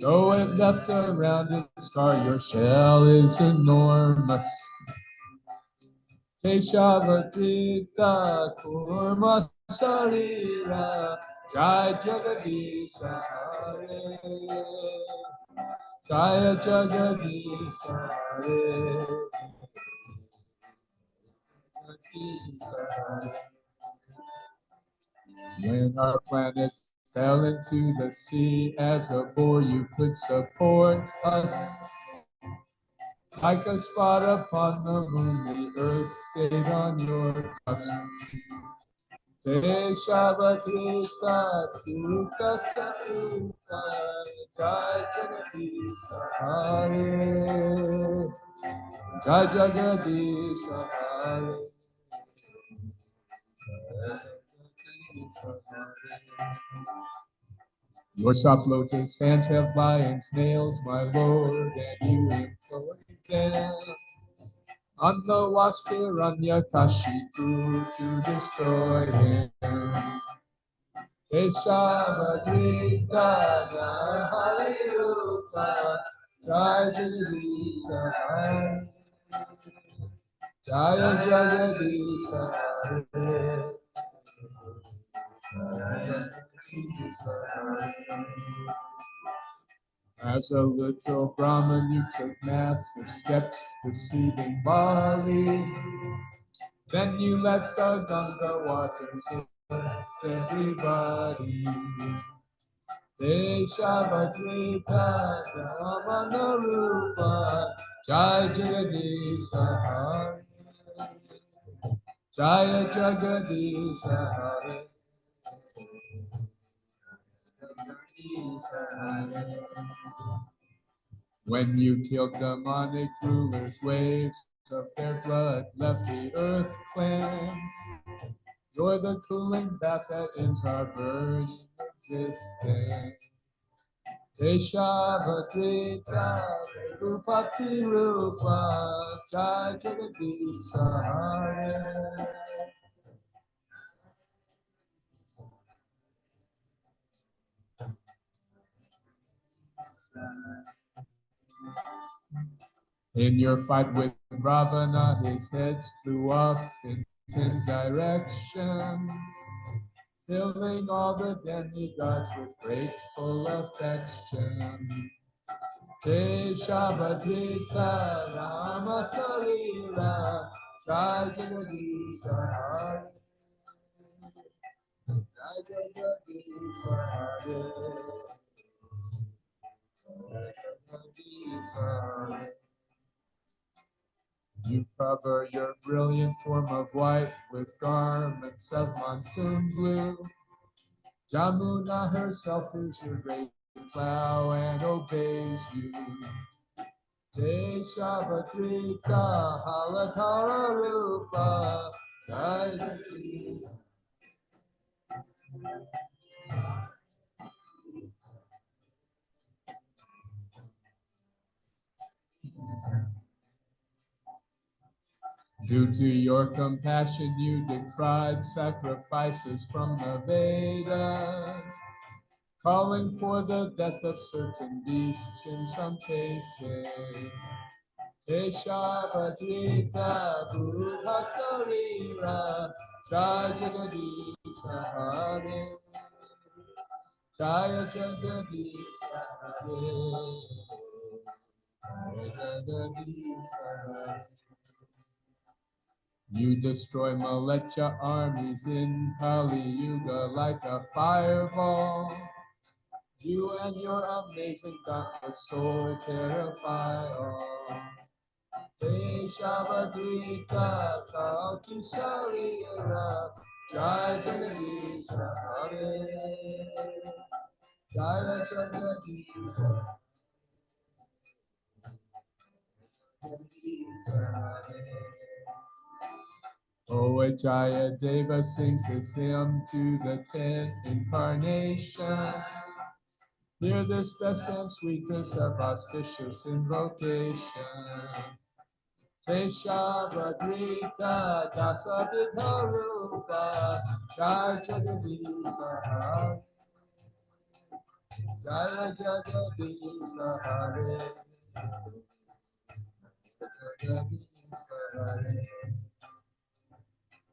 Though it left a rounded scar, your shell is enormous. Keshavadrita Kurma Sarira Jai Jagadisha Hare Jai Jagadisha Hare Jagadisha Hare. When our planet fell into the sea, as a bore you could support us. Like a spot upon the moon, the earth stayed on your crust. Deshavadrita Sukha Saruta Jai Jagadisha Hare Jai Jagadisha Hare Your soft lotus hands have lions' nails, my lord, and you employ them on the wasp Hiranyakashipu to destroy him. Keshavadrita Harirupa Jai Jagadisha Hare Jaya Jagadisha Hare As a little Brahmin, you took massive steps, deceiving Bali. Then you let the Ganga waters bless everybody. Deshavadrita Ramanarupa Jai Jagadisha Hare Jaya Jagadisha Hare When you killed demonic rulers, waves of their blood left the earth cleansed. You're the cooling bath that ends our burning existence. Deshavadrita Rupati Rupa Jai Jagadisha Hare In your fight with Ravana, his heads flew off in 10 directions, filling all the demigods with grateful affection. Keshavadrita Rama Salila Jai Jagadisha Hare Jai Jagadisha Hare Jai Jagadisha Hare. You cover your brilliant form of white with garments of monsoon blue. Jamuna herself is your great plow and obeys you. Deshavadrita Halatara Rupa Jai Jagadisha. Due to your compassion, you decried sacrifices from the Vedas, calling for the death of certain beasts in some cases. Keshavadrita Buddha Sarira Jai Jagadisha Hare Jaya Jagadisha Hare Jaya Jagadisha Hare. You destroy Malecha armies in Kali Yuga like a fireball. You and your amazing dauntless soul terrify all. Deshavadrita Kalki Sharira Jai Jagadisha Hare Jaya Jagadisha Hare. Jaya Deva sings this hymn to the 10 incarnations. Hear this best and sweetest of auspicious invocations. Keshavadrita Dasa Vidharupa Jai Jagadisha Hare Jaya Jagadisa Hare, Jagadisa Hare.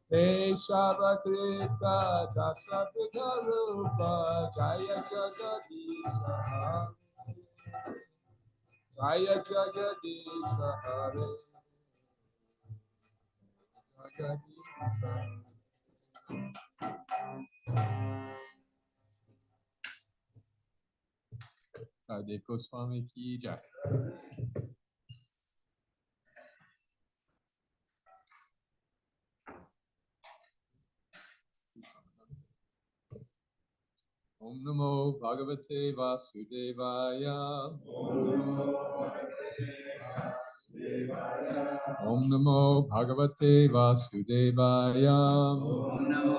Te Shavakrita Dasa Vigarupa Jaya Jagadisa Hare, Jaya Jagadisa Hare, Jagadisa Hare. Dev Goswami ki jai. Om Namo Bhagavate Vasudevaya. Om Namo Bhagavate Vasudevaya. Om Namo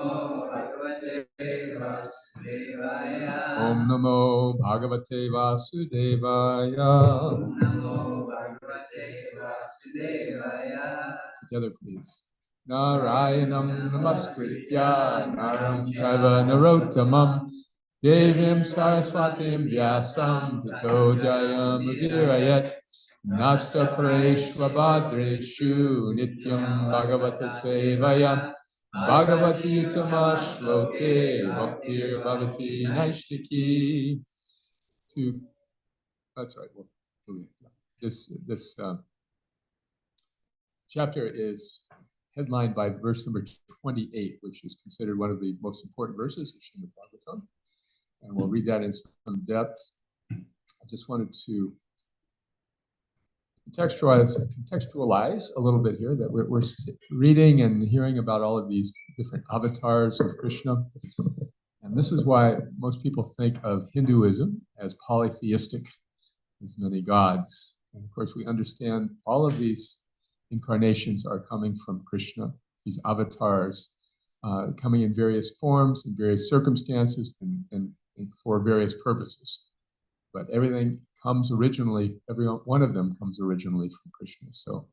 Bhagavate Vasudevaya. Om Namo Bhagavate Vasudevaya. Om Namo Bhagavate Vasudevaya. Together, please. Narayanam Namaskritya Naram Chaiva Narottamam Devim Saraswatim Vyasam Tato Jayam Udirayat Nasta Pareshvabhadreshu Nityam Bhagavata Sevaya Bhagavati Utama Shloke Bhaktir Bhavati Naishtiki. That's right. This chapter is headlined by verse number 28, which is considered one of the most important verses of Srimad Bhagavatam. And we'll read that in some depth. I just wanted to contextualize a little bit here that we're reading and hearing about all of these different avatars of Krishna. And this is why most people think of Hinduism as polytheistic, as many gods. And of course, we understand all of these incarnations are coming from Krishna, these avatars coming in various forms, in various circumstances, and for various purposes. But everything comes originally, every one of them comes originally from Krishna. So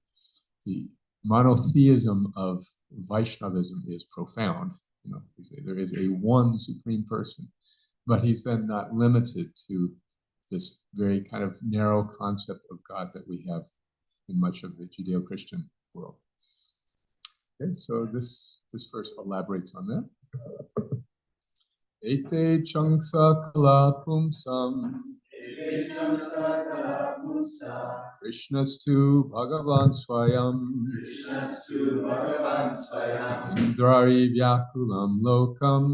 the monotheism of Vaishnavism is profound. You know, there is a one supreme person, but he's then not limited to this very kind of narrow concept of God that we have in much of the Judeo-Christian world. Okay, so this verse elaborates on that. Ete changsa kala pumsam Krishnastu Bhagavan Swayam Indrari Vyakulam Lokam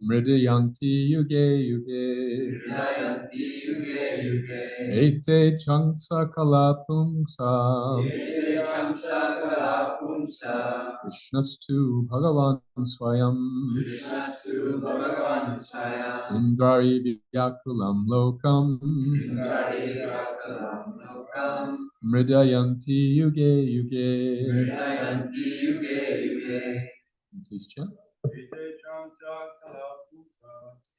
Mridayanti Yuge Yuge Ete Changsa Kalapumsa Krishnastu Bhagavan Swayam Indrari Vyakulam Lokam Mridayanti Yuge Yuge. Please chant.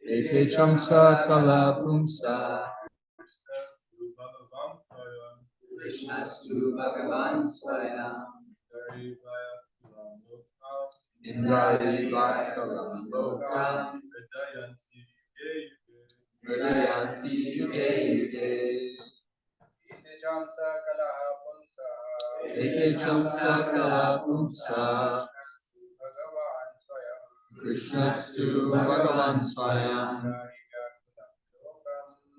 Ete Chamsa Kala Pumsa Krishnastu Bhagavan Swayam Indrari Vakalam Lokam Mridayanti Yuge Yuge. Ete Chamsa Kala Pumsa Krishnastu Bhagavan Swayam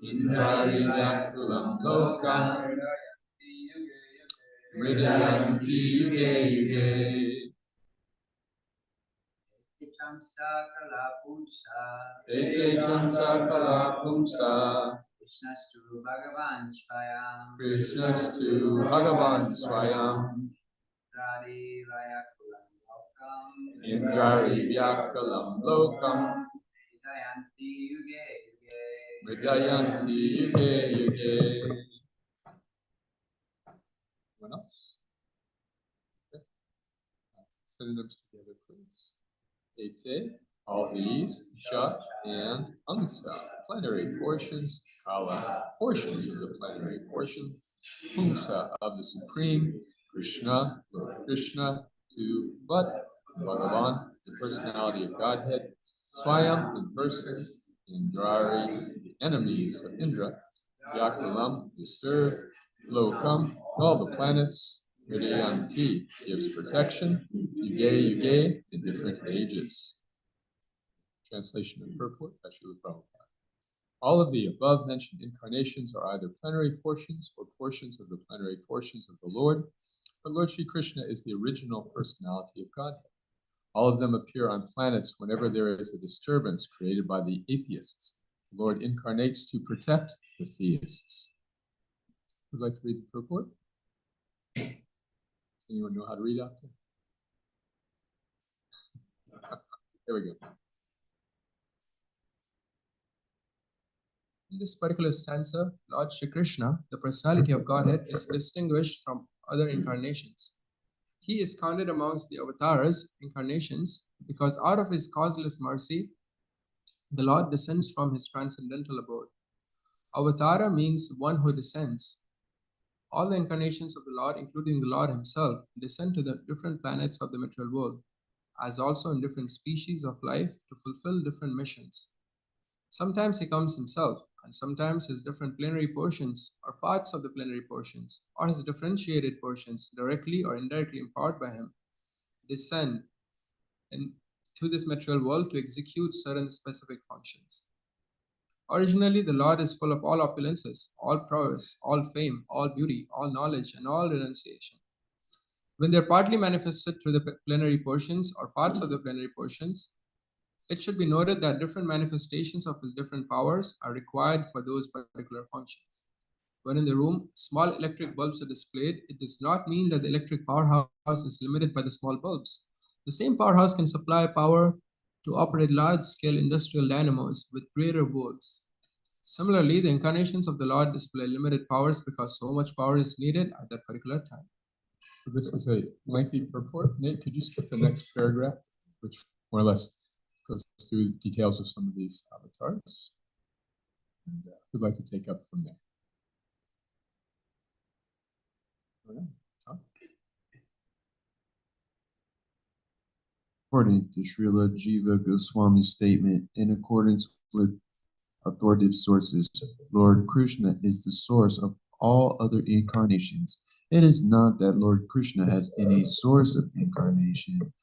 Indrari Vyakulam Lokam Mridayanti Yuge Yuge. Ete Chamsa Kala Pumsa Krishnastu Bhagavan Swayam Krishnastu Bhagavan Swayam Indrari Vyakulam Lokam Mridayanti Yuge Yuge. Anyone else? Okay. Synonyms together, please. Ete, all these, Sha, and Angsa, plenary portions, Kala, portions of the plenary portion, Pumsa, of the Supreme, Krishna, Lord Krishna, to but Bhagavan, the personality of Godhead, Swayam in person, Indrari, the enemies of Indra, Vyakulam, disturbed, Lokam, all the planets, Hridayanti gives protection, Yuge Yuge in different ages. Translation and purport by Srila Prabhupada. All of the above mentioned incarnations are either plenary portions or portions of the plenary portions of the Lord, but Lord Sri Krishna is the original personality of Godhead. All of them appear on planets whenever there is a disturbance created by the atheists. The Lord incarnates to protect the theists. Would you like to read the purport? Anyone know how to read out there? There we go. In this particular stanza, Lord Shri Krishna, the personality of Godhead, is distinguished from other incarnations. He is counted amongst the avatars, incarnations, because out of his causeless mercy, the Lord descends from his transcendental abode. Avatara means one who descends. All the incarnations of the Lord, including the Lord himself, descend to the different planets of the material world, as also in different species of life to fulfill different missions. Sometimes he comes himself, and sometimes his different plenary portions or parts of the plenary portions, or his differentiated portions, directly or indirectly empowered by him, descend to this material world to execute certain specific functions. Originally, the Lord is full of all opulences, all prowess, all fame, all beauty, all knowledge, and all renunciation. When they are partly manifested through the plenary portions or parts of the plenary portions, it should be noted that different manifestations of his different powers are required for those particular functions. When in the room, small electric bulbs are displayed, it does not mean that the electric powerhouse is limited by the small bulbs. The same powerhouse can supply power to operate large-scale industrial dynamos with greater volts. Similarly, the incarnations of the Lord display limited powers because so much power is needed at that particular time. So this is a lengthy purport. Nate, could you skip the next paragraph, which more or less goes through details of some of these avatars? And who'd like to take up from there? According to Srila Jiva Goswami's statement, in accordance with authoritative sources, Lord Krishna is the source of all other incarnations. It is not that Lord Krishna has any source of incarnation.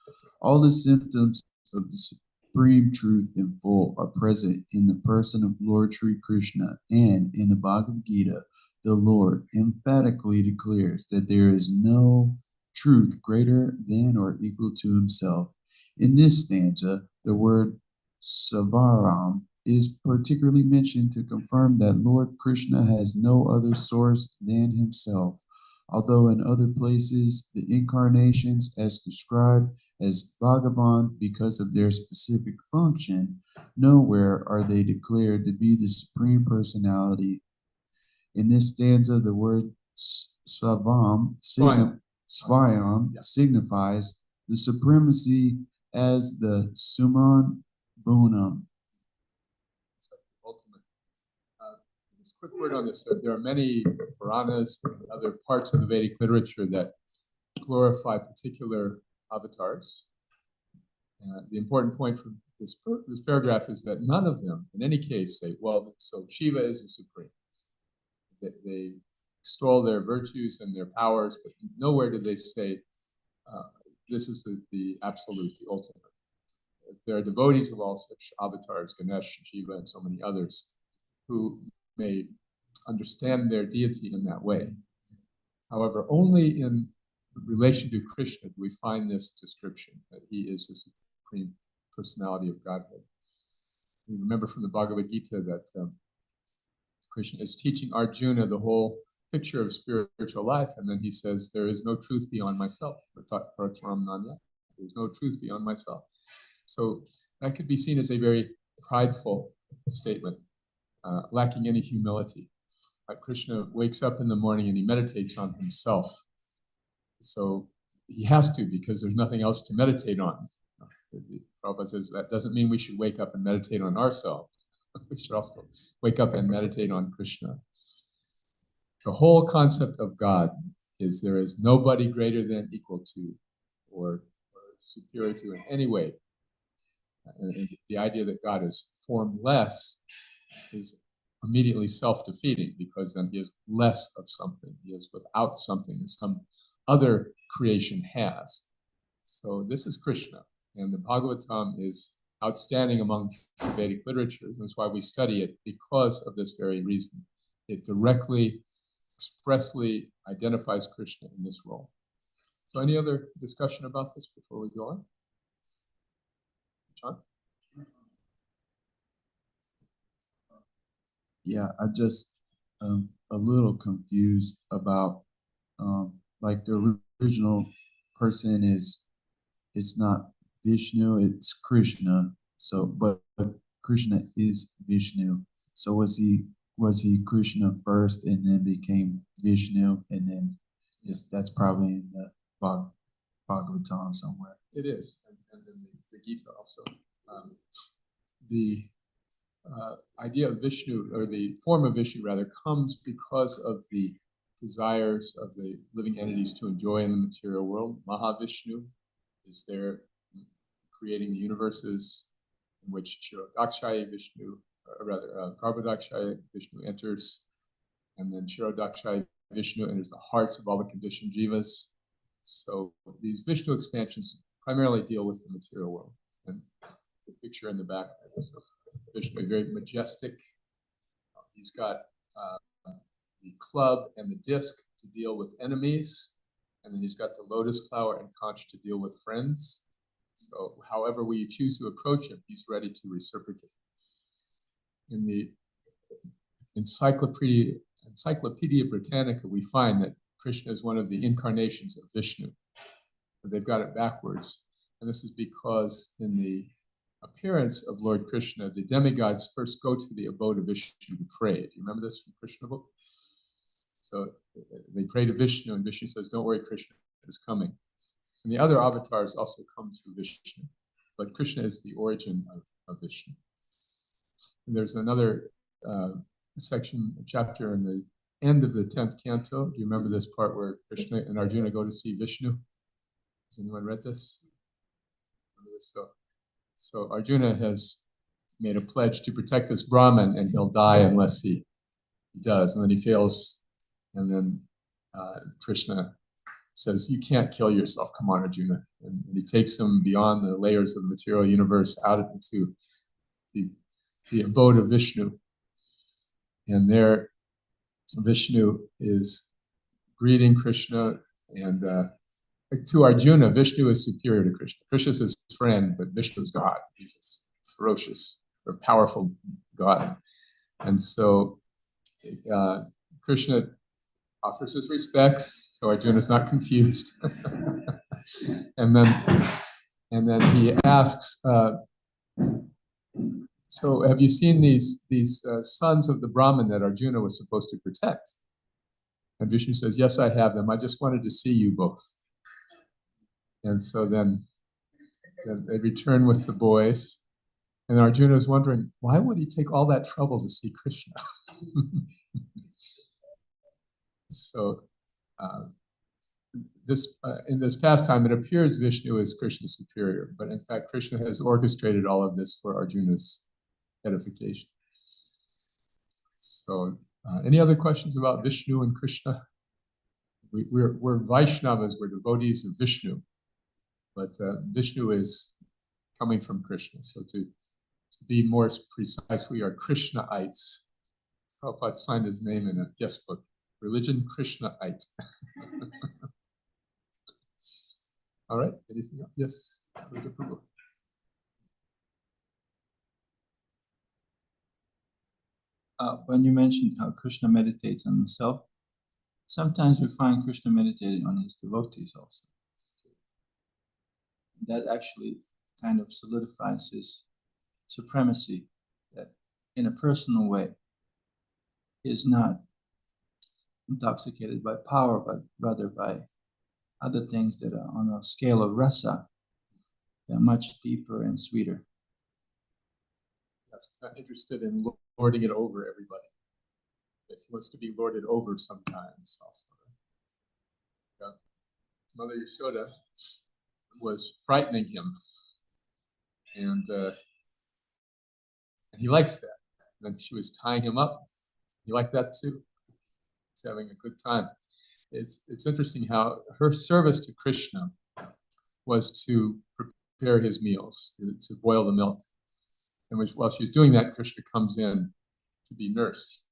All the symptoms of the supreme truth in full are present in the person of Lord Sri Krishna, and in the Bhagavad Gita, the Lord emphatically declares that there is no truth greater than or equal to himself. In this stanza, the word Savaram is particularly mentioned to confirm that Lord Krishna has no other source than himself. Although in other places, the incarnations as described as Bhagavan because of their specific function, nowhere are they declared to be the Supreme Personality. In this stanza, the word Svayam signifies the supremacy as the Suman Bunam. Ultimate. Just a quick word on this. There are many Puranas and other parts of the Vedic literature that glorify particular avatars. The important point from this paragraph is that none of them, in any case, say, well, so Shiva is the supreme. They extol their virtues and their powers, but nowhere do they say, this is the absolute, the ultimate. There are devotees of all such avatars, Ganesh, Shiva, and so many others, who may understand their deity in that way. However, only in relation to Krishna do we find this description, that he is the supreme personality of Godhead. We remember from the Bhagavad Gita that Krishna is teaching Arjuna the whole picture of spiritual life, and then he says, there is no truth beyond myself. There's no truth beyond myself. So that could be seen as a very prideful statement, lacking any humility. Krishna wakes up in the morning and he meditates on himself. So he has to, because there's nothing else to meditate on. Prabhupada says that doesn't mean we should wake up and meditate on ourselves. We should also wake up and meditate on Krishna. The whole concept of God is there is nobody greater than, equal to, or superior to in any way. And the idea that God is formless is immediately self-defeating, because then he is less of something. He is without something that some other creation has. So this is Krishna, and the Bhagavatam is outstanding amongst Vedic literatures. That's why we study it, because of this very reason. It directly, expressly identifies Krishna in this role. So any other discussion about this before we go on? John? Yeah, I just a little confused about like the original person is, it's not Vishnu, it's Krishna. So but Krishna is Vishnu. So was he Krishna first and then became Vishnu, and then that's probably in the Bhagavatam somewhere. It is, and then the Gita also. The idea of Vishnu, or the form of Vishnu rather, comes because of the desires of the living entities to enjoy in the material world. Mahavishnu is there creating the universes in which Kshirodakshaya Vishnu, or rather Garbhodakshaya Vishnu enters, and then Kshirodakshaya Vishnu enters the hearts of all the conditioned jivas. So these Vishnu expansions primarily deal with the material world. And the picture in the back there, this is Vishnu, very majestic. He's got the club and the disc to deal with enemies, and then he's got the lotus flower and conch to deal with friends. So however we choose to approach him, he's ready to reciprocate. In the Encyclopedia Britannica, we find that Krishna is one of the incarnations of Vishnu. But they've got it backwards. And this is because in the appearance of Lord Krishna, the demigods first go to the abode of Vishnu to pray. Do you remember this from Krishna book? So they pray to Vishnu, and Vishnu says, "Don't worry, Krishna is coming." And the other avatars also come through Vishnu, but Krishna is the origin of Vishnu. And there's another chapter in the end of the 10th canto. Do you remember this part where Krishna and Arjuna go to see Vishnu? Has anyone read this? So Arjuna has made a pledge to protect this Brahmin, and he'll die unless he does. And then he fails, and then Krishna says, "You can't kill yourself. Come on, Arjuna." And he takes him beyond the layers of the material universe out into the abode of Vishnu. And there, Vishnu is greeting Krishna, and to Arjuna, Vishnu is superior to Krishna. Krishna is his friend, but Vishnu is God. He's a ferocious or powerful God. And so Krishna offers his respects, so Arjuna is not confused. and then he asks, "So have you seen these sons of the Brahmin that Arjuna was supposed to protect?" And Vishnu says, "Yes, I have them. I just wanted to see you both." And so then they return with the boys, and Arjuna is wondering, why would he take all that trouble to see Krishna? So in this pastime, it appears Vishnu is Krishna's superior, but in fact, Krishna has orchestrated all of this for Arjuna's edification. So any other questions about Vishnu and Krishna? We're Vaishnavas, we're devotees of Vishnu, but Vishnu is coming from Krishna. So to be more precise, we are Krishnaites. Prabhupada signed his name in a guest book, Religion Krishnaite. All right, anything else? Yes, Prabhu. When you mentioned how Krishna meditates on himself, sometimes we find Krishna meditating on his devotees also. That actually kind of solidifies his supremacy, that in a personal way he is not intoxicated by power, but rather by other things that are on a scale of rasa, they're much deeper and sweeter. Yes, not interested in lording it over everybody. Yes, he wants to be lorded over sometimes also. Mother Yashoda was frightening him. And he likes that. And she was tying him up. He liked that too. He's having a good time. It's interesting how her service to Krishna was to prepare his meals, to boil the milk. And while she's doing that, Krishna comes in to be nursed.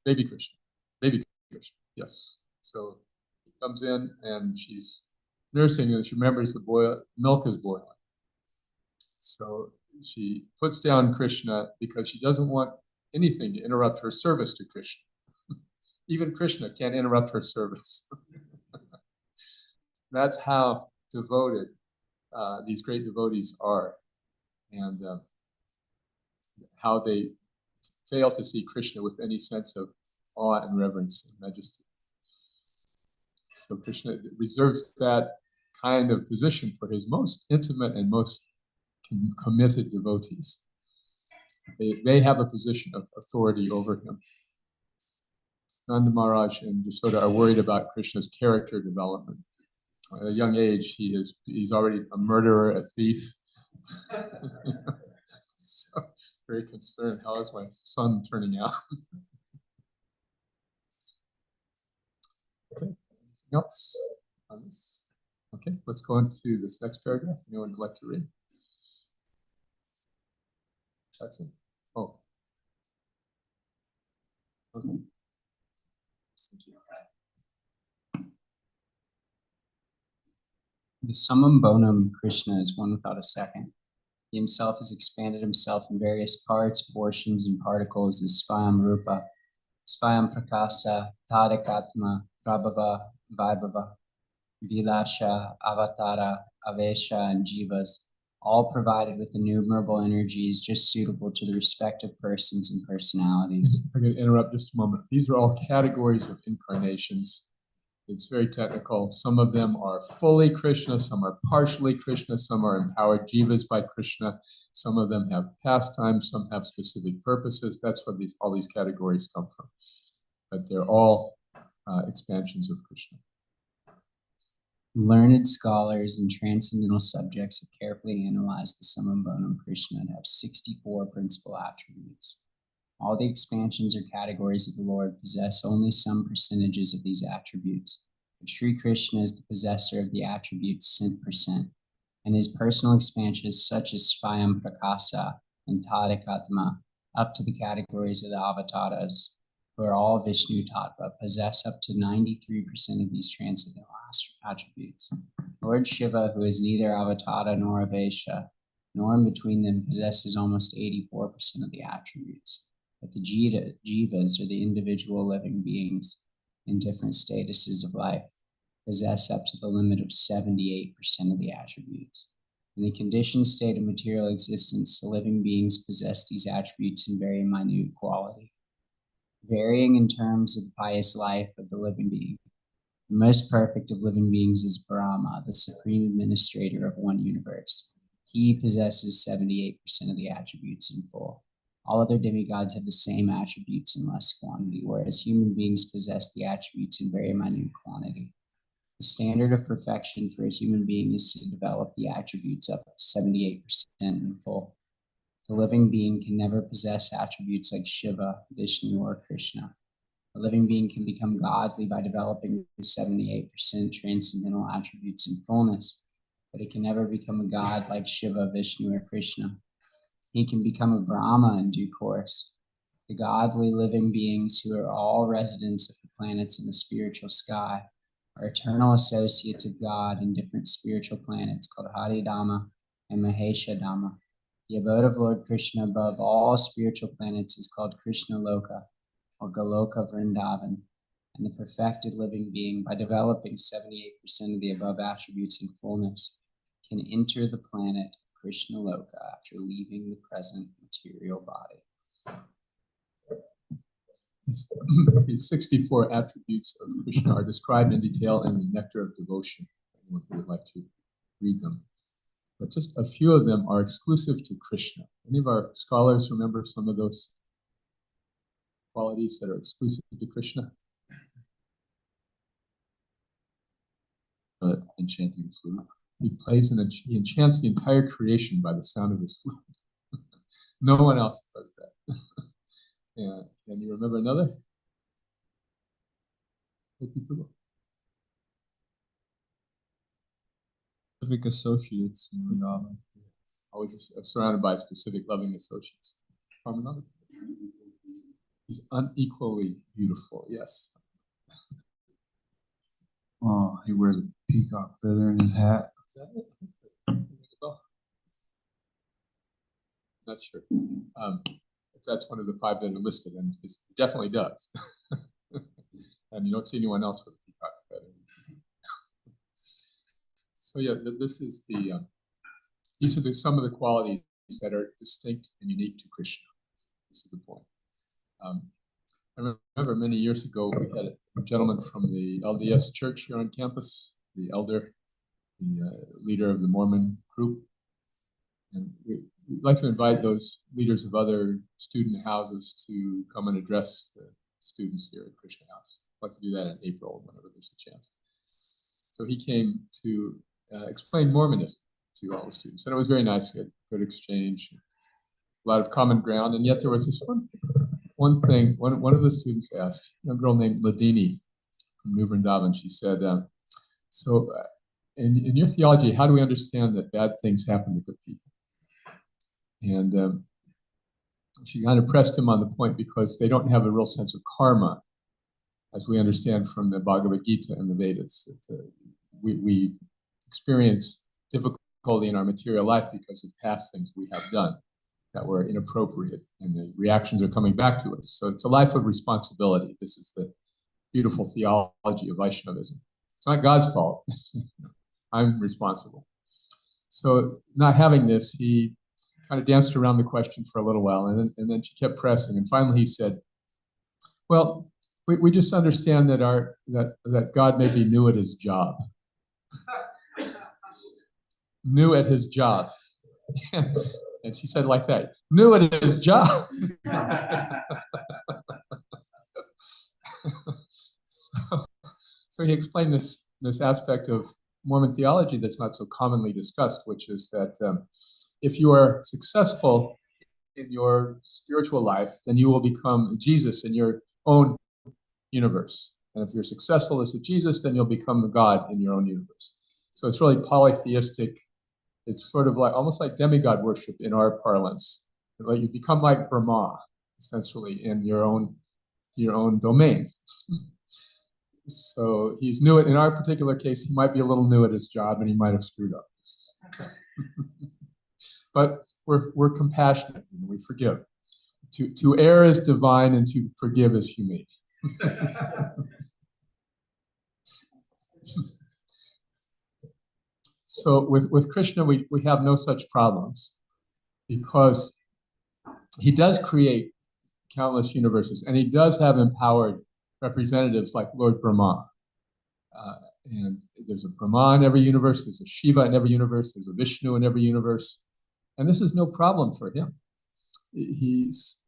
Baby Krishna. Baby Krishna, yes. So he comes in and she's nursing, and she remembers the milk is boiling. So she puts down Krishna because she doesn't want anything to interrupt her service to Krishna. Even Krishna can't interrupt her service. That's how devoted these great devotees are, and how they fail to see Krishna with any sense of awe and reverence and majesty. So Krishna reserves that kind of position for his most intimate and most committed devotees. They have a position of authority over him. Nanda Maharaj and Yashoda are worried about Krishna's character development. At a young age, he's already a murderer, a thief. So very concerned, how is my son turning out? Okay, anything else on this? Okay, let's go on to this next paragraph. Anyone would like to read? Jackson? Oh. Okay. The summum bonum Krishna is one without a second. He himself has expanded himself in various parts, portions, and particles as Svayam Rupa, Svayam Prakasa, Tadakatma, Prabhava, Vaibhava, Vilasha, Avatara, Avesha, and Jivas, all provided with innumerable energies just suitable to the respective persons and personalities. If I could interrupt just a moment. These are all categories of incarnations. It's very technical. Some of them are fully Krishna, some are partially Krishna, some are empowered jivas by Krishna, some of them have pastimes, some have specific purposes. That's where all these categories come from. But they're all expansions of Krishna. Learned scholars and transcendental subjects have carefully analyzed the summum bonum Krishna and have 64 principal attributes. All the expansions or categories of the Lord possess only some percentages of these attributes, but Sri Krishna is the possessor of the attributes %, and his personal expansions such as Svayam Prakasa and Tadakatma, up to the categories of the avatars, who are all Vishnu Tattva, possess up to 93% of these transcendental attributes. Lord Shiva, who is neither avatara nor avesha, nor in between them, possesses almost 84% of the attributes. But the jivas, or the individual living beings in different statuses of life, possess up to the limit of 78% of the attributes. In the conditioned state of material existence, the living beings possess these attributes in very minute quality, varying in terms of the pious life of the living being. The most perfect of living beings is Brahma, the supreme administrator of one universe. He possesses 78% of the attributes in full. All other demigods have the same attributes in less quantity, whereas human beings possess the attributes in very minute quantity. The standard of perfection for a human being is to develop the attributes up to 78% in full. The living being can never possess attributes like Shiva, Vishnu, or Krishna. A living being can become godly by developing the 78% transcendental attributes in fullness, but it can never become a god like Shiva, Vishnu, or Krishna. He can become a Brahma in due course. The godly living beings, who are all residents of the planets in the spiritual sky, are eternal associates of God in different spiritual planets called Haridama and Mahesha Dhamma. The abode of Lord Krishna above all spiritual planets is called Krishna Loka, or Goloka Vrindavan, and the perfected living being, by developing 78% of the above attributes in fullness, can enter the planet Krishna Loka after leaving the present material body. These 64 attributes of Krishna are described in detail in the Nectar of Devotion, anyone who would like to read them. But just a few of them are exclusive to Krishna. Any of our scholars remember some of those qualities that are exclusive to Krishna? Enchanting flute. he plays he enchants the entire creation by the sound of his flute. No one else does that. Yeah. And you remember another? Specific associates in Rama. Always surrounded by specific loving associates. From another. He's unequally beautiful, yes. Oh, he wears a peacock feather in his hat. Is that it? Not sure. If that's one of the 5 that are listed, and it definitely does. And you don't see anyone else with a peacock feather. So yeah, this is these are some of the qualities that are distinct and unique to Krishna. This is the point. I remember many years ago we had a gentleman from the LDS church here on campus, the elder, the leader of the Mormon group, and we'd like to invite those leaders of other student houses to come and address the students here at Krishna House. I'd like to do that in April, whenever there's a chance. So he came to explain Mormonism to all the students, and it was very nice. We had good exchange, a lot of common ground, and yet there was this one thing. One of the students asked, a young girl named Ladini from New Vrindavan. She said, "So, in your theology, how do we understand that bad things happen to good people?" And she kind of pressed him on the point because they don't have a real sense of karma, as we understand from the Bhagavad Gita and the Vedas. That we experience difficulty in our material life because of past things we have done that were inappropriate, and the reactions are coming back to us. So it's a life of responsibility. This is the beautiful theology of Vaishnavism. It's not God's fault. I'm responsible. So not having this, he kind of danced around the question for a little while, and then she kept pressing, and finally he said, "Well, we just understand that that God may be new at his job." New at his job. And she said like that, "New at his job." So he explained this aspect of Mormon theology that's not so commonly discussed, which is that if you are successful in your spiritual life, then you will become Jesus in your own universe. And if you're successful as a Jesus, then you'll become the God in your own universe. So it's really polytheistic. It's sort of like almost like demigod worship in our parlance. Like you become like Brahma, essentially, in your own domain. So he's new in our particular case, he might be a little new at his job and he might have screwed up. But we're compassionate and we forgive. To err is divine and to forgive is humane. So with Krishna, we have no such problems because he does create countless universes, and he does have empowered representatives like Lord Brahma. And there's a Brahma in every universe, there's a Shiva in every universe, there's a Vishnu in every universe, and this is no problem for him. He's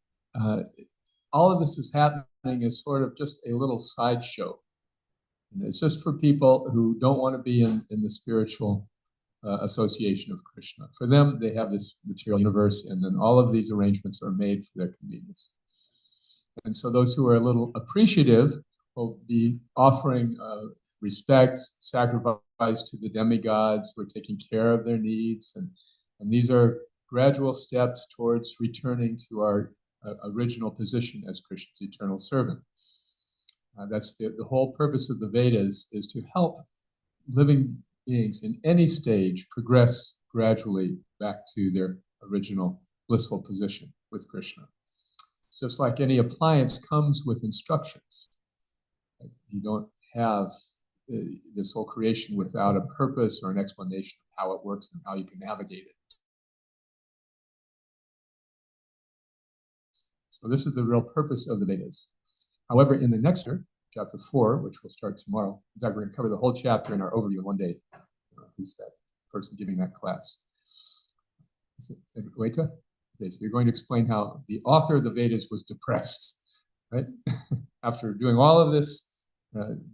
all of this is happening as sort of just a little sideshow. It's just for people who don't want to be in the spiritual association of Krishna. For them, they have this material universe, and then all of these arrangements are made for their convenience. And so those who are a little appreciative will be offering respect, sacrifice to the demigods who are taking care of their needs. And these are gradual steps towards returning to our original position as Krishna's eternal servant. That's the whole purpose of the Vedas, is to help living beings in any stage progress gradually back to their original blissful position with Krishna. It's just like any appliance comes with instructions. You don't have this whole creation without a purpose or an explanation of how it works and how you can navigate it. So this is the real purpose of the Vedas. However, in the next chapter 4, which we'll start tomorrow, in fact, we're going to cover the whole chapter in our overview in one day. Who's that person giving that class? Is it Advaita? Okay, so you're going to explain how the author of the Vedas was depressed, right? After doing all of this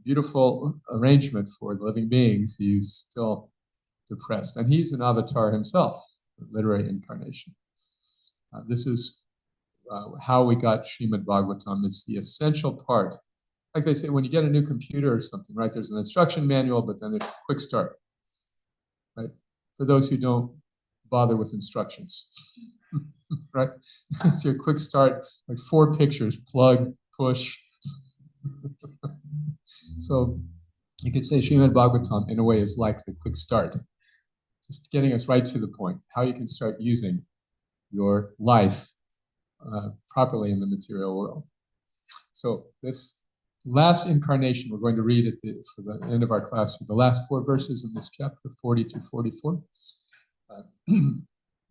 beautiful arrangement for the living beings, he's still depressed. And he's an avatar himself, a literary incarnation. This is how we got Srimad Bhagavatam. It's the essential part. Like they say, when you get a new computer or something, right, there's an instruction manual, but then there's a quick start, right? For those who don't bother with instructions, right? It's your quick start, like 4 pictures, plug, push. So you could say Srimad Bhagavatam, in a way, is like the quick start, just getting us right to the point, how you can start using your life properly in the material world. So this last incarnation, we're going to read for the end of our class, the last 4 verses in this chapter, 40 through 44.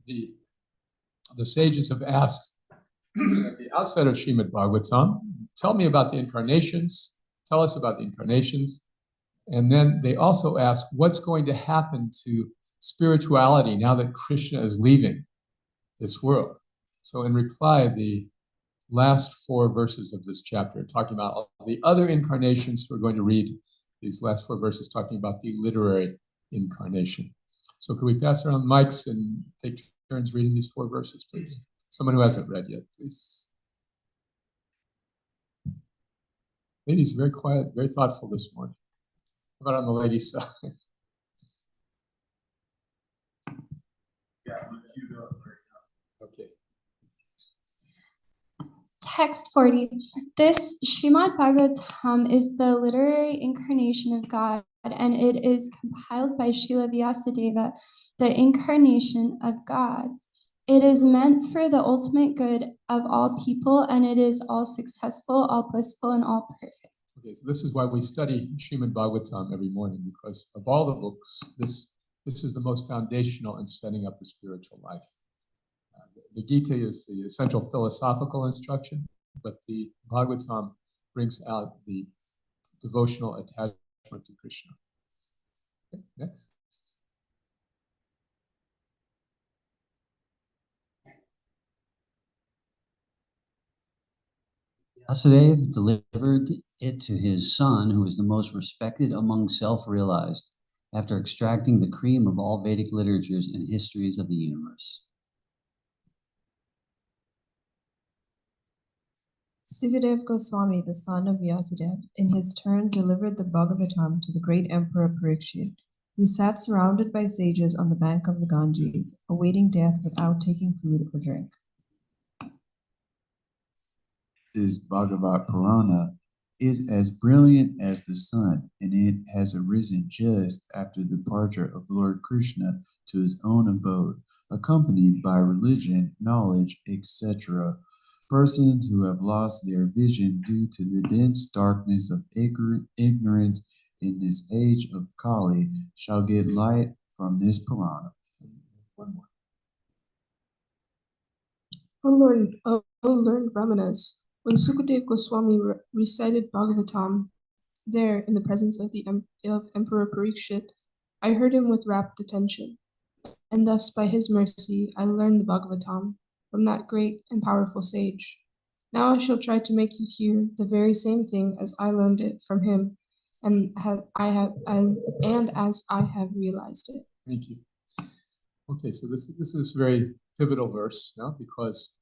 The sages have asked at the outset of Srimad Bhagavatam, tell me about the incarnations, tell us about the incarnations. And then they also ask, what's going to happen to spirituality now that Krishna is leaving this world? So in reply, the last 4 verses of this chapter, talking about all the other incarnations, we're going to read these last 4 verses talking about the literary incarnation. So could we pass around mics and take turns reading these 4 verses, please? Someone who hasn't read yet, please. Ladies, very quiet, very thoughtful this morning. How about on the ladies' side? Okay. Text 40. This Srimad Bhagavatam is the literary incarnation of God, and it is compiled by Srila Vyasadeva, the incarnation of God. It is meant for the ultimate good of all people, and it is all successful, all blissful, and all perfect. Okay, so this is why we study Srimad Bhagavatam every morning, because of all the books, this is the most foundational in setting up the spiritual life. The Gita is the essential philosophical instruction, but the Bhagavatam brings out the devotional attachment to Krishna. Okay, next. Vyasadeva delivered it to his son, who was the most respected among self-realized, after extracting the cream of all Vedic literatures and histories of the universe. Sukadeva Goswami, the son of Vyasadeva, in his turn delivered the Bhagavatam to the great Emperor Parikshit, who sat surrounded by sages on the bank of the Ganges, awaiting death without taking food or drink. This Bhagavat Purana is as brilliant as the sun, and it has arisen just after the departure of Lord Krishna to his own abode, accompanied by religion, knowledge, etc. Persons who have lost their vision due to the dense darkness of ignorance in this age of Kali shall get light from this Purana. One more. O learned Brahmanas, when Sukadeva Goswami recited Bhagavatam there in the presence of Emperor Parikshit, I heard him with rapt attention, and thus by his mercy I learned the Bhagavatam from that great and powerful sage. Now I shall try to make you hear the very same thing as I learned it from him, and as I have realized it. Thank you. Okay, so this is a very pivotal verse now, because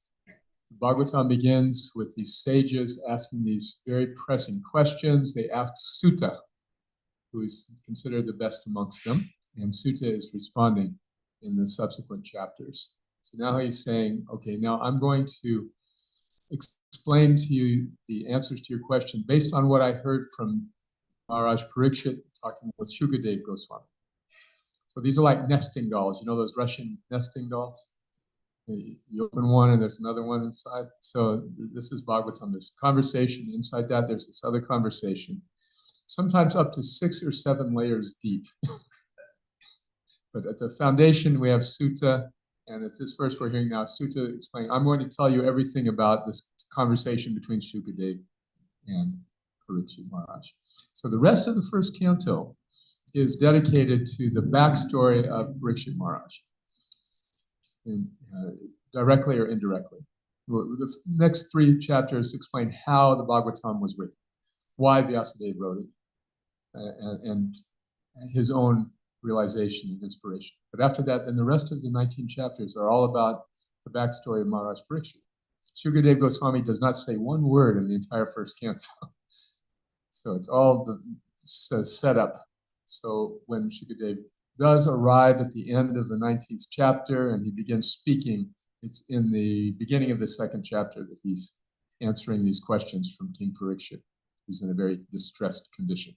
Bhagavatam begins with these sages asking these very pressing questions. They ask Sutta, who is considered the best amongst them, and Sutta is responding in the subsequent chapters. So now he's saying, okay, now I'm going to explain to you the answers to your question based on what I heard from Maharaj Parikshit talking with Sukadeva Goswami. So these are like nesting dolls, you know those Russian nesting dolls? You open one and there's another one inside. So this is Bhagavatam. There's a conversation. Inside that, there's this other conversation, sometimes up to 6 or 7 layers deep. But at the foundation, we have Sutta. And at this verse we're hearing now, Sutta explaining, I'm going to tell you everything about this conversation between Sukadeva and Parikshit Maharaj. So the rest of the first canto is dedicated to the backstory of Parikshit Maharaj, directly or indirectly. The next 3 chapters explain how the Bhagavatam was written, why Vyasadeva wrote it, and his own realization and inspiration. But after that, then the rest of the 19 chapters are all about the backstory of Maharaj Parikshit. Shukadev Goswami does not say one word in the entire first canto. So it's all the setup. So when Shukadev does arrive at the end of the 19th chapter and he begins speaking, it's in the beginning of the second chapter that he's answering these questions from King Parikshit, who's in a very distressed condition.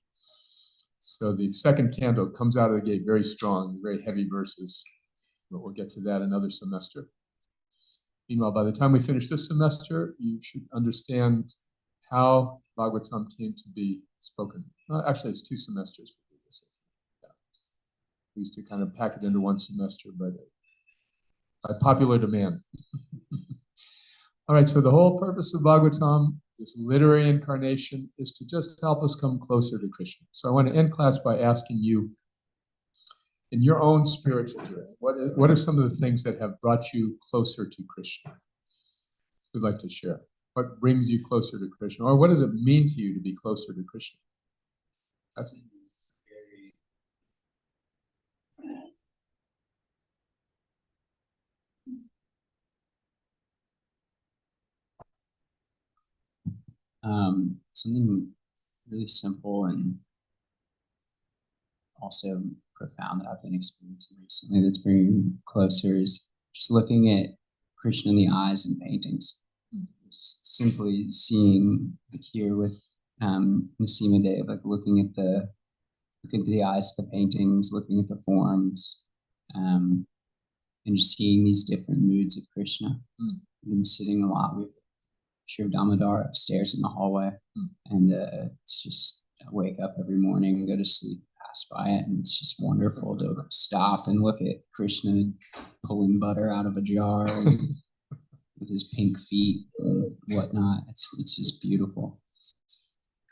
So the second canto comes out of the gate very strong, very heavy verses, but we'll get to that another semester. Meanwhile, by the time we finish this semester, you should understand how Bhagavatam came to be spoken. Well, actually, it's 2 semesters. Yeah. We used to kind of pack it into 1 semester, but by popular demand. All right, so the whole purpose of Bhagavatam, this literary incarnation, is to just help us come closer to Krishna. So I want to end class by asking you, in your own spiritual journey, what are some of the things that have brought you closer to Krishna? Who'd like to share? What brings you closer to Krishna? Or what does it mean to you to be closer to Krishna? That's Something really simple and also profound that I've been experiencing recently that's bringing me closer is just looking at Krishna in the eyes in paintings. Just simply seeing, like here with Nasima Dev, like looking at the eyes of the paintings, looking at the forms, and just seeing these different moods of Krishna. I've been sitting a lot with Shiv Damodar upstairs in the hallway, and it's just, I wake up every morning and go to sleep, pass by it, and it's just wonderful to stop and look at Krishna pulling butter out of a jar and with his pink feet and whatnot. It's just beautiful.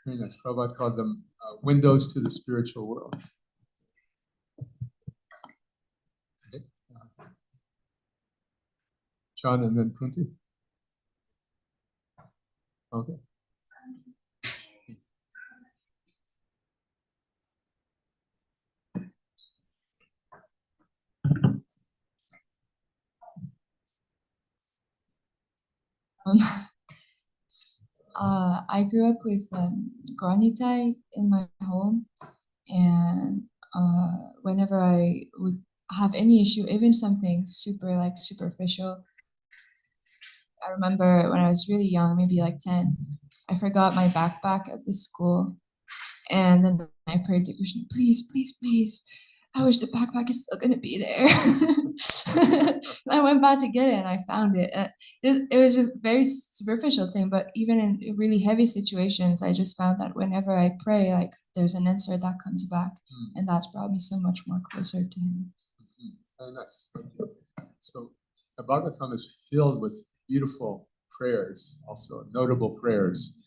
That's Prabhupada called them windows to the spiritual world. Okay. John and then Kunti. Okay. I grew up with Granitai in my home, and whenever I would have any issue, even something super like superficial, I remember when I was really young, maybe like 10, I forgot my backpack at the school, and then I prayed to Krishna, please, please, please, I wish the backpack is still gonna be there. I went back to get it and I found it. It was a very superficial thing, but even in really heavy situations, I just found that whenever I pray, like there's an answer that comes back, and that's brought me so much more closer to him. Very nice. Thank you. So the Bhagavatam is filled with beautiful prayers, also notable prayers.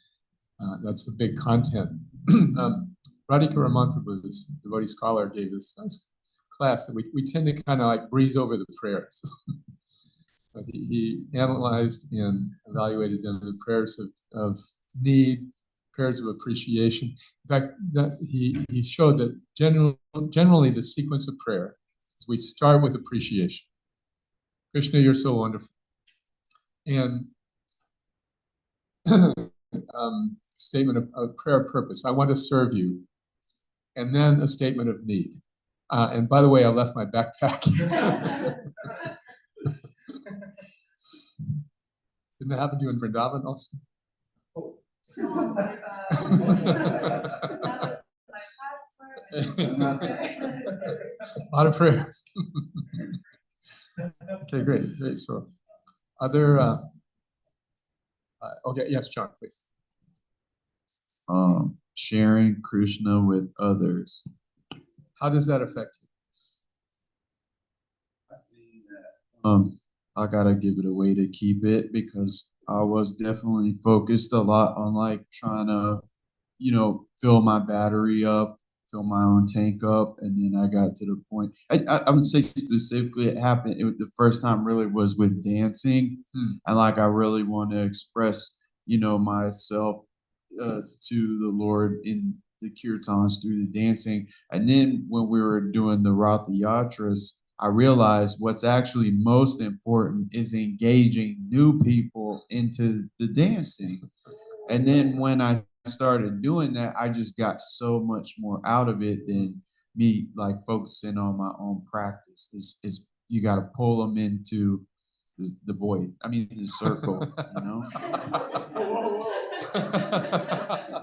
That's the big content. Radhika Raman Prabhu, this devotee scholar, gave this nice class that we tend to kind of like breeze over the prayers. But he analyzed and evaluated them, the prayers of need, prayers of appreciation. In fact, that he showed that generally the sequence of prayer is we start with appreciation. Krishna, you're so wonderful. And statement of prayer purpose, I want to serve you. And then a statement of need. And by the way, I left my backpack. Didn't that happen to you in Vrindavan also? Oh. A lot of prayers. Okay, great. So, other, okay, yes, John, please. Sharing Krishna with others. How does that affect you? I gotta give it a way to keep it because I was definitely focused a lot on like trying to, fill my battery up, fill my own tank up, and then I got to the point. I would say specifically it happened. The first time really was with dancing, and like I really want to express, myself to the Lord in the kirtans, through the dancing. And then when we were doing the Ratha Yatras, I realized what's actually most important is engaging new people into the dancing. And then when I started doing that, I just got so much more out of it than me like focusing on my own practice. Is you got to pull them into the void. I mean, the circle. You know.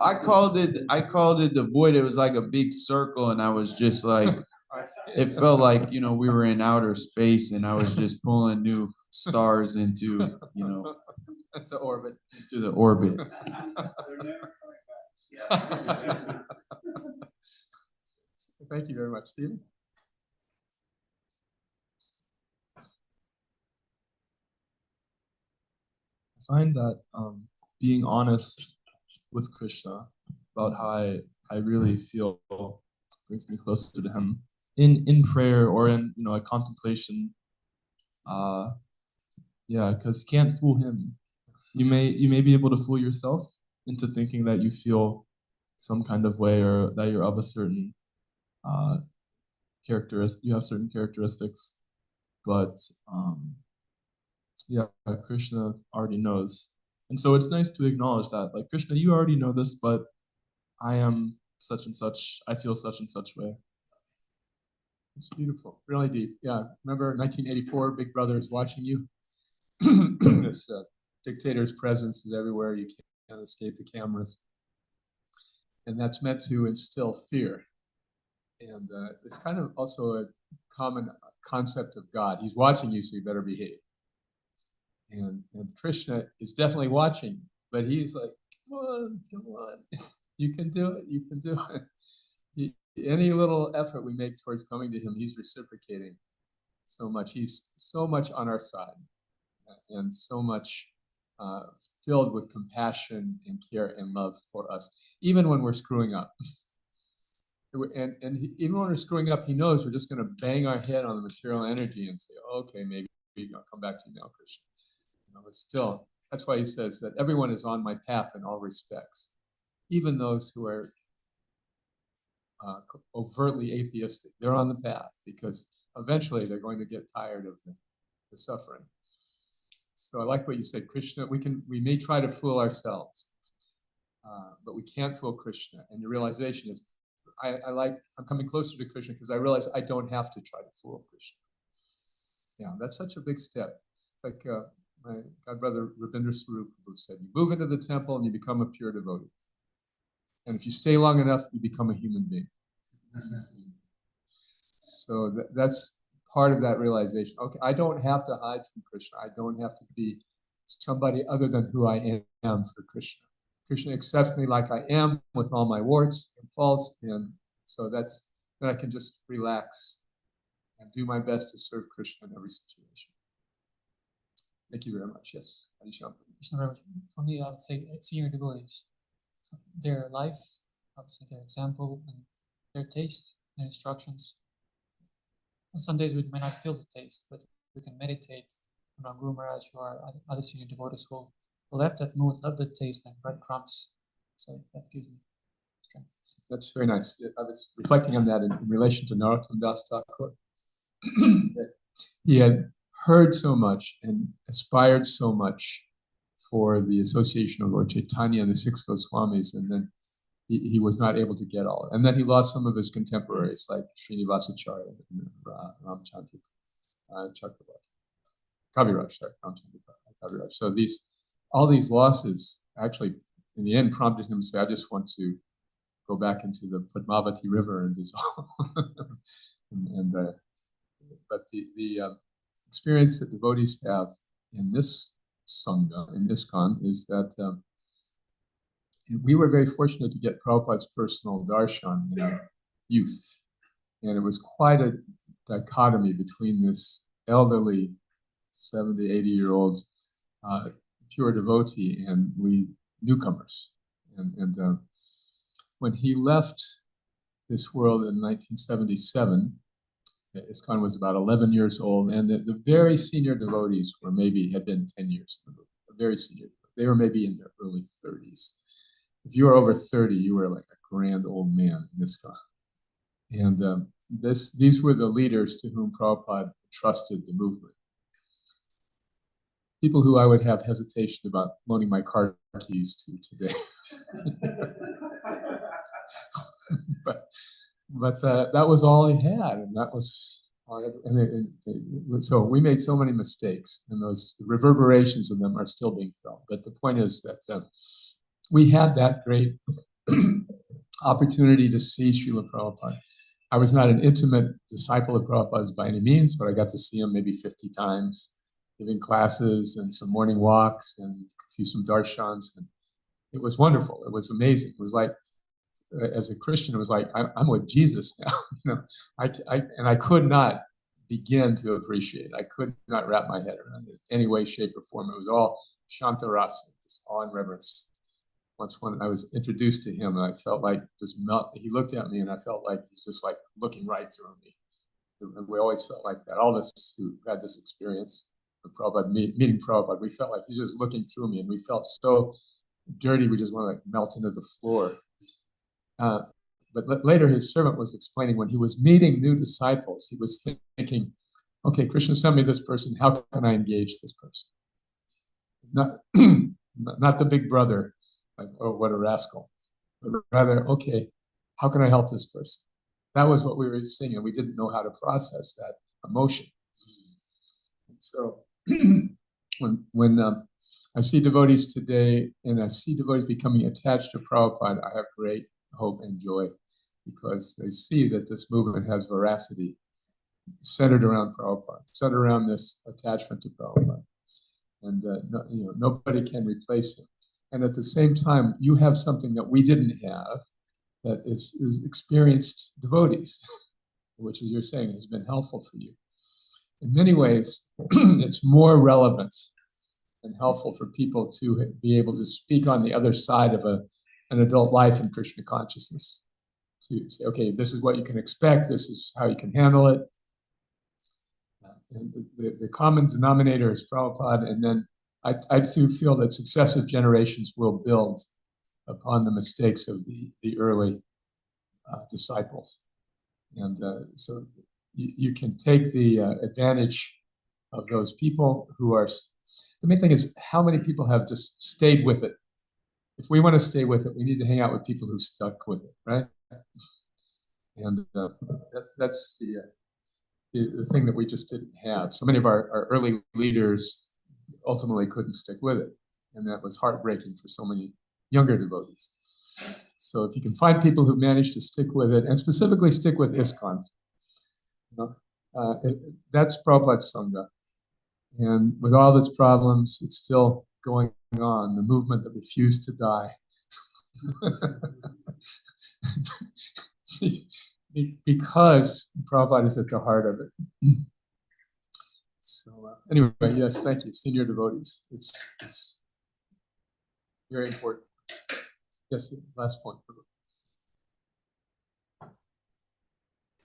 I called it the void. It was like a big circle, and I was just like, it felt like, you know, we were in outer space, and I was just pulling new stars into, you know, into orbit. Into the orbit. Thank you very much, Stephen. I find that being honest with Krishna about how I really feel brings me closer to him in prayer or in, you know, a contemplation. Yeah, because you can't fool him. You may be able to fool yourself into thinking that you feel some kind of way or that you're of a certain you have certain characteristics, but yeah, Krishna already knows. And so it's nice to acknowledge that, like, Krishna, you already know this, but I am such and such, I feel such and such way. It's beautiful, really deep. Yeah, remember 1984, Big Brother is watching you. This dictator's presence is everywhere. You can't escape the cameras. And that's meant to instill fear. And it's kind of also a common concept of God. He's watching you, so you better behave. And Krishna is definitely watching, but he's like, come on, you can do it, you can do it. Any little effort we make towards coming to him, he's reciprocating so much. He's so much on our side and so much filled with compassion and care and love for us, even when we're screwing up. And even when we're screwing up, he knows we're just going to bang our head on the material energy and say, okay, maybe I'll come back to you now, Krishna. But still, that's why he says that everyone is on my path in all respects, even those who are overtly atheistic. They're on the path because eventually they're going to get tired of the suffering. So I like what you said, Krishna. We may try to fool ourselves, but we can't fool Krishna. And the realization is, I'm coming closer to Krishna because I realize I don't have to try to fool Krishna. Yeah, that's such a big step. Like my godbrother Rabindra Swarup said, you move into the temple and you become a pure devotee. And if you stay long enough, you become a human being. So that's part of that realization. Okay, I don't have to hide from Krishna. I don't have to be somebody other than who I am for Krishna. Krishna accepts me like I am with all my warts and faults. And so then I can just relax and do my best to serve Krishna in every situation. Thank you very much. Yes, Adisham. For me, I would say senior devotees. Their life, obviously their example, and their taste, their instructions. On some days we may not feel the taste, but we can meditate on our Guru Maharaj or other senior devotees who left that mood, left that taste like breadcrumbs. So that gives me strength. That's very nice. I was reflecting on that in relation to Narottam Das Thakur. He had heard so much and aspired so much for the association of Lord Chaitanya and the six Goswamis, and then he was not able to get all. And then he lost some of his contemporaries, like Srinivasacharya and Ramchandra Chakravarti. Kaviraj, sorry, Ramchandra Kaviraj. So all these losses actually, in the end, prompted him to say, I just want to go back into the Padmavati River and dissolve. But the experience that devotees have in this Sangha, in ISKCON, is that we were very fortunate to get Prabhupada's personal darshan in our youth. And it was quite a dichotomy between this elderly 70, 80-year-old pure devotee and we newcomers. And when he left this world in 1977, ISKCON was about 11 years old, and the very senior devotees had been 10 years in the movement, the very senior. They were maybe in their early 30s. If you were over 30, you were like a grand old man in this guy. And these were the leaders to whom Prabhupada trusted the movement. People who I would have hesitation about loaning my car keys to today. but that was all he had, and that was. So we made so many mistakes, and those reverberations of them are still being felt. But the point is that we had that great opportunity to see Srila Prabhupada. I was not an intimate disciple of Prabhupada's by any means, but I got to see him maybe 50 times, giving classes and some morning walks and some darshans. And it was wonderful. It was amazing. It was like, as a Christian, it was like, I'm with Jesus now. I could not begin to appreciate it. I could not wrap my head around it in any way, shape, or form. It was all shantarasa, just all in reverence. Once when I was introduced to him, I felt like this melt. He looked at me, and I felt like he's just like looking right through me. And we always felt like that. All of us who had this experience of Prabhupada, meeting Prabhupada, we felt like he's just looking through me, and we felt so dirty. We just want to like melt into the floor. But later, his servant was explaining when he was meeting new disciples, he was thinking, okay, Krishna sent me this person. How can I engage this person? Not the big brother, like, oh, what a rascal. But rather, okay, how can I help this person? That was what we were seeing, and we didn't know how to process that emotion. So when I see devotees today, and I see devotees becoming attached to Prabhupada, I have great hope and joy, because they see that this movement has veracity, centered around Prabhupada, centered around this attachment to Prabhupada. And nobody can replace him. And at the same time, you have something that we didn't have, that is experienced devotees, which, as you're saying, has been helpful for you. In many ways, it's more relevant and helpful for people to be able to speak on the other side of an adult life in Krishna consciousness. To say, okay, this is what you can expect, this is how you can handle it. And the common denominator is Prabhupada, and then I do feel that successive generations will build upon the mistakes of the early disciples. And so you can take the advantage of those people who are, the main thing is how many people have just stayed with it. If we want to stay with it, we need to hang out with people who stuck with it, right? And that's the thing that we just didn't have. So many of our early leaders ultimately couldn't stick with it. And that was heartbreaking for so many younger devotees. So if you can find people who managed to stick with it, and specifically stick with ISKCON, that's Prabhupada's Sangha. And with all its problems, it's still going on, the movement that refused to die. Because Prabhupada is at the heart of it. So anyway, yes, thank you, senior devotees. It's very important. Yes, last point.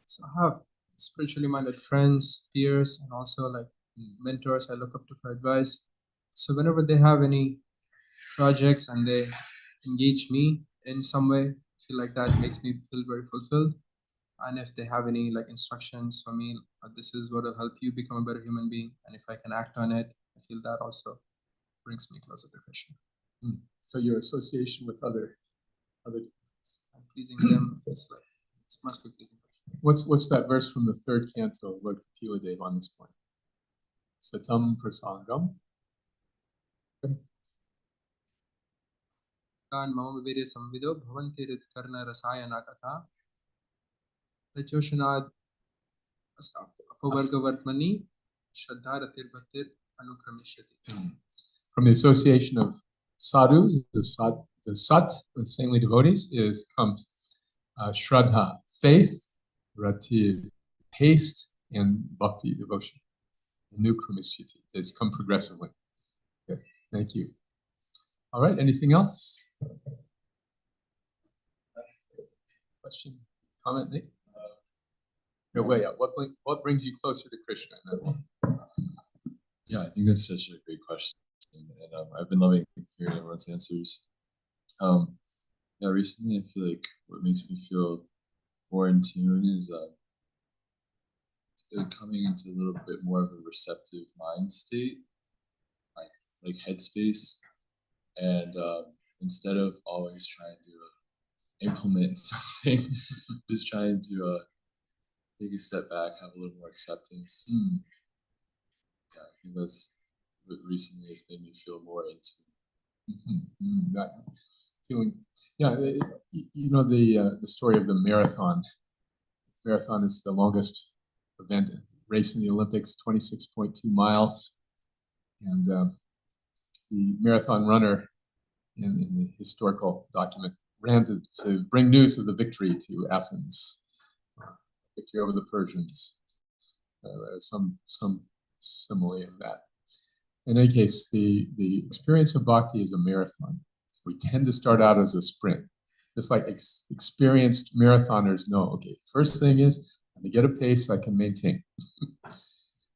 So I have spiritually minded friends, peers, and also like mentors I look up to for advice. So whenever they have any projects and they engage me in some way, I feel like that makes me feel very fulfilled. And if they have any like instructions for me, this is what will help you become a better human being, and if I can act on it, I feel that also brings me closer to Krishna. So your association with other and pleasing them, it's like it must be pleasing. What's that verse from the third canto of Lord Kapiladev on this point? Satam prasangam. Mama Virya Samvido Bhavanti Rit Karna Rasayana Katha Tachoshanad Apavarga Vartmani Shraddha Ratir Bhatir Anukramishati. From the association of sadhus, the sat, the saintly devotees, comes Shraddha, faith, Ratir, haste, and bhakti, devotion. Anukramishati, it's come progressively. Okay, thank you. All right, anything else? Question, comment, Nick? Go way out. What brings you closer to Krishna? Yeah, I think that's such a great question, and I've been loving hearing everyone's answers. Yeah, recently I feel like what makes me feel more in tune is coming into a little bit more of a receptive mind state, like headspace, and instead of always trying to implement something, just trying to take a step back, have a little more acceptance. Yeah, I think that's what recently has made me feel more into. That feeling, yeah. You know the story of the marathon. Marathon is the longest event race in the Olympics, 26.2 miles, and the marathon runner in the historical document ran to bring news of the victory to Athens, victory over the Persians. There's some simile of that. In any case, the experience of bhakti is a marathon. We tend to start out as a sprint. Just like experienced marathoners know, okay, first thing is, I'm going to get a pace I can maintain.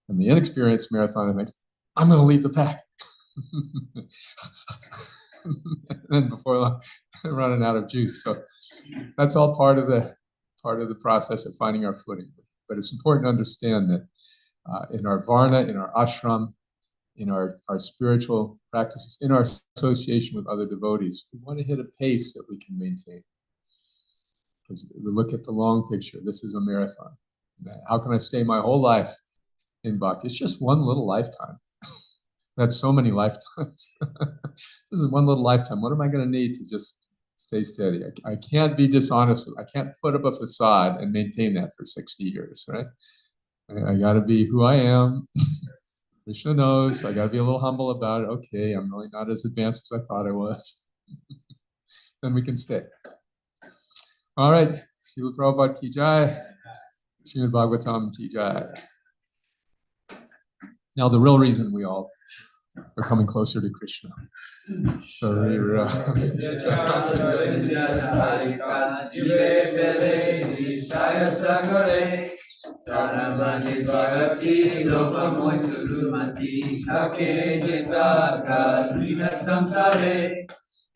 And the inexperienced marathoner thinks, I'm going to lead the pack. And then before long, running out of juice. So that's all part of the process of finding our footing. But it's important to understand that in our varna, in our ashram, in our spiritual practices, in our association with other devotees, we want to hit a pace that we can maintain. Because we look at the long picture. This is a marathon. How can I stay my whole life in bhakti? It's just one little lifetime. That's so many lifetimes. This is one little lifetime. What am I going to need to just stay steady? I can't be dishonest. I can't put up a facade and maintain that for 60 years, right? I got to be who I am. Krishna knows. I got to be a little humble about it. Okay, I'm really not as advanced as I thought I was. Then we can stay. All right. Srila Prabhupada ki jai. Srimad Bhagavatam ki jai. Now, the real reason we all are coming closer to Krishna. So we're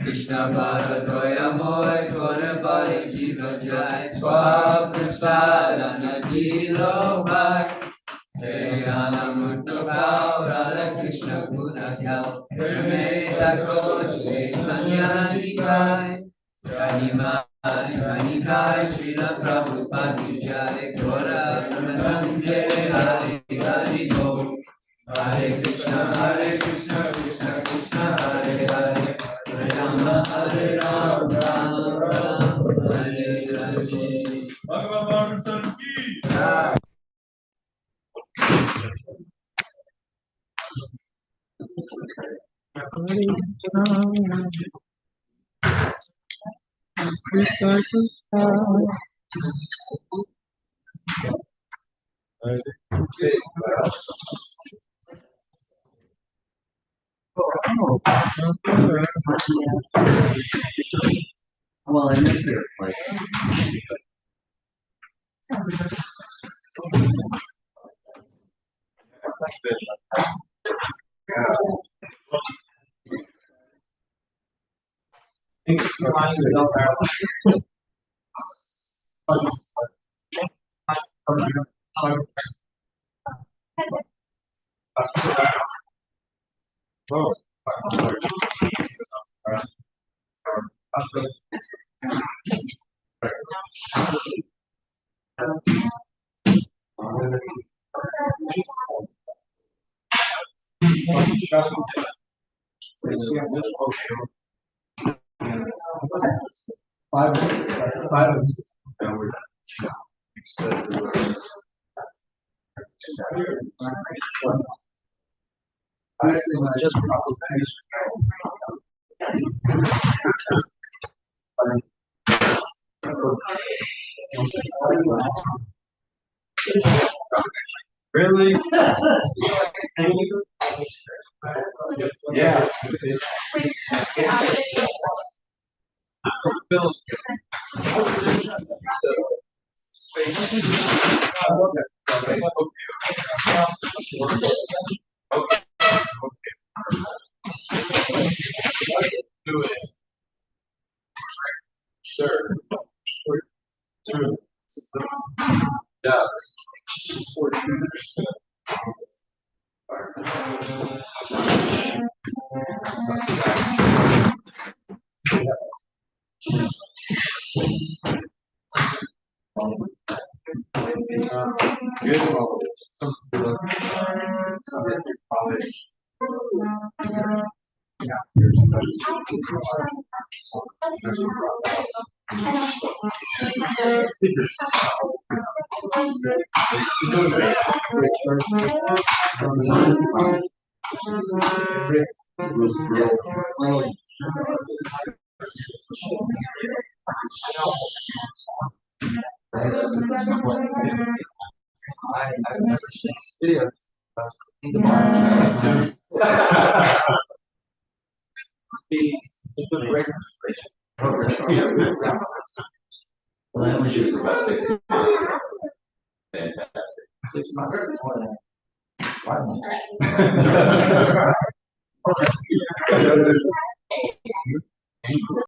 Krishna Bharadoya Moy Kone Pari Jiva Jai Swa Prasada Nadilo Bhak Seyana Mutto Kau Radha Krishna Guna Kau Krime Takro Chaitanya Nikai Janimai Janikai Srila Prabhupada Jai Gora Nandे Hari Hari Bo Hare Krishna Krishna Krishna Hare Hare Hare Ram, Ram Ram, Hare Hare. Bhagavan ki jai. Well, I miss your like. Really? Yeah. Do it.